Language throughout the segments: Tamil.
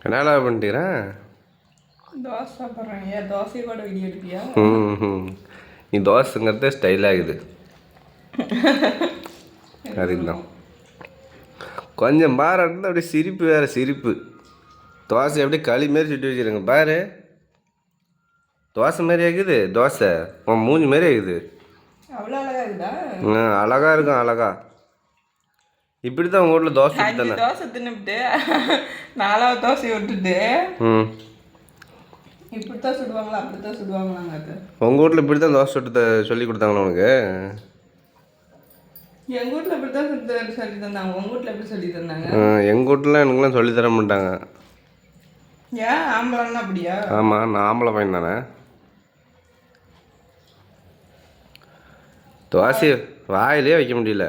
என்னடா பண்ணிட்டீரன்? தோசை சாப்பிட்றேன். ஏன் தோசையை கூட வீடியோ எடுப்பியா? நீ தோசைங்கிறதே ஸ்டைலாகுது. அதுக்கு தான் கொஞ்சம் பாரு இருந்தால் அப்படியே சிரிப்பு வேறு சிரிப்பு. தோசை அப்படியே களி மாரி சுட்டு வச்சுருங்க பாரு. தோசை மாரி ஆகுது தோசை. உன் மூஞ்சி மாரி ஆகுது. அவ்வளோ அழகா இருக்குதா? அழகா இருக்கும் அழகா. இப்படி தான் உங்கள் வீட்டில் தோசை தானே தோசை தின்னுபிட்டு 4வது தோசையை விட்டுட்டு இப்படித்தான் சுடுவாங்களா அப்படித்தான் சுடுவாங்களாங்க? அது உங்கள் வீட்டில் இப்படி தான் தோசை சுட்டு சொல்லி கொடுத்தாங்களா உனக்கு? எங்கள் வீட்டில் இப்படி தான் சொல்லி தந்தாங்க. உங்கள் வீட்டில் எப்படி சொல்லி தந்தாங்க? எங்கள் வீட்டில் எனக்குலாம் சொல்லி தர மாட்டாங்க. ஏன் ஆம்பளைன்னா அப்படியா? ஆமாம், நான் ஆம்பளை பையன் தானே. தோசையை வாயிலே வைக்க முடியல.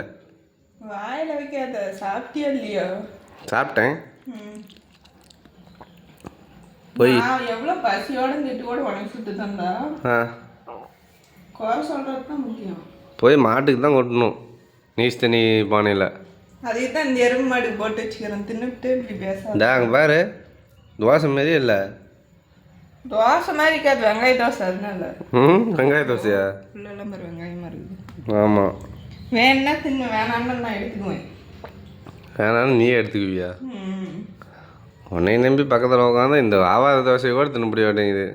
வாயில் வைக்காத. சாப்பிட்டியா இல்லையோ? சாப்பிட்டேன். போய் எவ்வளோ பசியோட திட்டு கூட உனக்கு சுட்டு தந்தா குறை சொல்கிறது தான் முக்கியம். போய் மாட்டுக்கு தான் கொட்டணும் நீஸ் தண்ணி பானையில். அதே தான் இந்த எறும்பு மாடு போட்டு வச்சுக்கிறேன். தின்னுட்டு இப்படி பேச அங்கே பாரு தோசை மாரியே இல்லை. தோசை மாதிரி இருக்காது, வெங்காய தோசை. அதனால வெங்காய தோசையா? ஃபுல்லெல்லாம் பாரு வெங்காயமாக இருக்குது. ஆமாம், வேணுன்னா தின்னு, வேணான்னு நான் எடுத்துக்குவேன். வேணான்னு நீயே எடுத்துக்குவியா? உன்னை நம்பி பக்கத்தில் உட்காந்து இந்த ஆவாத தோசையை கூட தின்ன முடிய மாட்டேங்குது.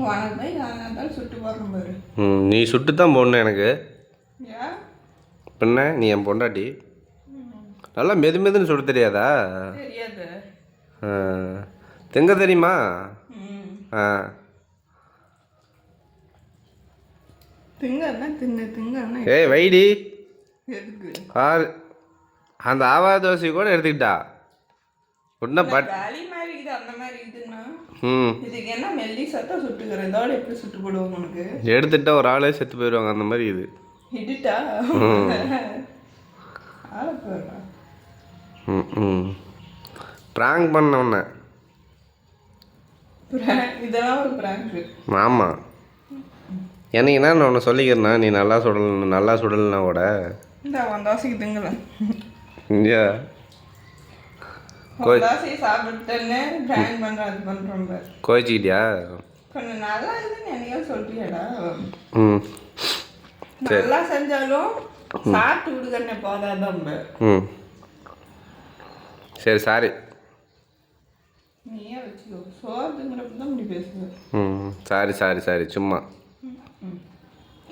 உனக்கு போய் நான் சுட்டு போடுறேன் பாரு. நீ சுட்டு தான் போடணும் எனக்கு. ஏன் பின்ன நீ என் பொண்டாட்டி. நல்லா மெது மெதுன்னு சுட தெரியாதா? தெரியாது. தெங்க தெரியுமா? திங்கன்னா தின்னு, திங்கன்னா ஏய் வைடி. எதுக்கு? அந்த ஆவாத தோசை கூட எடுத்துக்கிட்டா ஒன்றா பட் களி மாதிரி இருக்குது. அந்த மாதிரி இருக்குதுன்னா இதுக்கு என்ன மெல்லி சத்தம் சுட்டுக்கிறேன். இதோட எப்படி சுட்டு போடுவோம் உனக்கு? எடுத்துட்டா ஒரு ஆளே செத்து போயிடுவாங்க அந்த மாதிரி இது. இடிட்டா ஆளை போயிடுறா. ப்ராங்க் பண்ண உன்னை. இதெல்லாம் ஒரு ப்ராங்க். ஆமாம், என்னைக்குன்னா நான் உன்னை சொல்லிக்கிறேன்னா நீ நல்லா சுடலைன்னா கூட இந்த அவன் தோசைக்கு திங்கலாம். இங்கே தோசையை சாப்பிட்டேன்னு ப்ராங்க் பண்ணுறேன். அது பண்ணுறோம் கோச்சிக்கிட்டியா? கொஞ்சம் நல்லா இருக்குன்னு என்னையோ சொல்றியாடா? நல்லா செஞ்சாலும் சாப்பிட்டு விடுக்கிறேன் போதாதான். சரி சாரி. நீயே வச்சுக்கோ. சோறுங்கிறப்ப தான் இப்படி பேசுவேன். Sorry sorry sorry.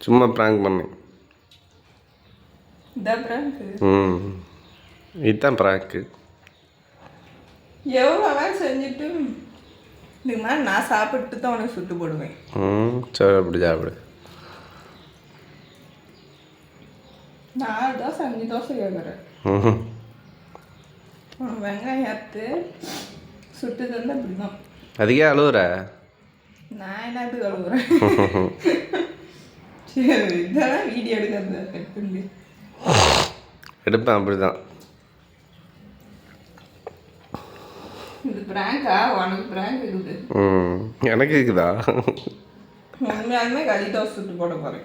சும்மா ப்ராங்க் பண்ணேன். இதான் ப்ராங்க்கு. இதுதான் ப்ராங்க்கு. எவ்வளோ வேலை செஞ்சுட்டு இதுக்கு மேலே நான் சாப்பிட்டு தான் உனக்கு சுட்டு போடுவேன். சரி அப்படி சாப்பிடு. 4 தோசை 5 தோசை கேட்குறேன். வெங்காயம் அறுத்து சுட்டு தந்தா அப்படி தான். அதுக்கே அழுவுற? நான் என்னத்துக்கு அழுவுறேன்? சரி இதெல்லாம் வீடியோ எடுக்கிறது கட் பண்ணி எடுப்பேன். அப்படி தான். இது ப்ராங்கா? உனக்கு ப்ராங்க் இருக்குது. எனக்கு இருக்குதா? உண்மையாலுமே களி தோசை சுட்டு போட போகிறேன்.